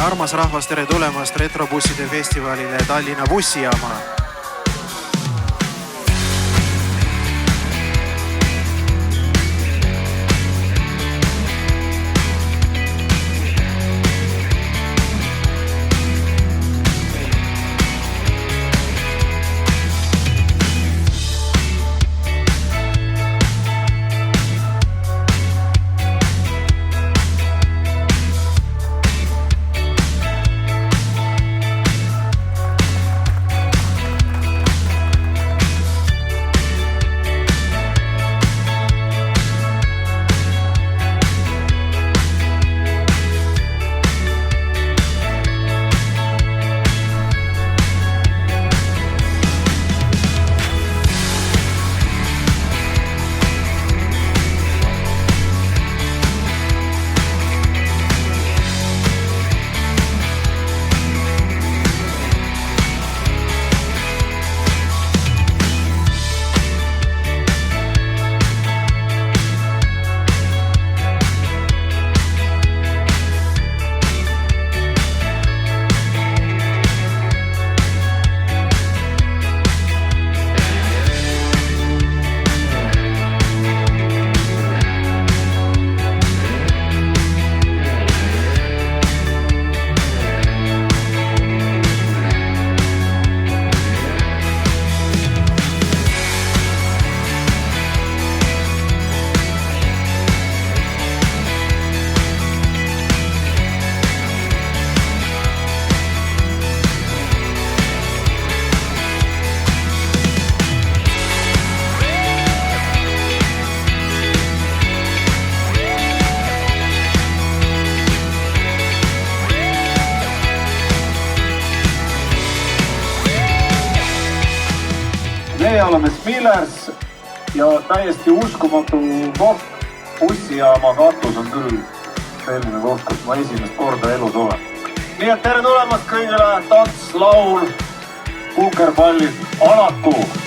armas rahvas, tere tulemast retrobusside festivalile Tallinna bussijaama. Meie oleme Smillers ja täiesti uskumatu koht. Bussijaama katus on küll selline koht, kus ma esimest korda elus olen. Nii et tere tulemast kõigile, tants, laul, kukerpallid, Alaku!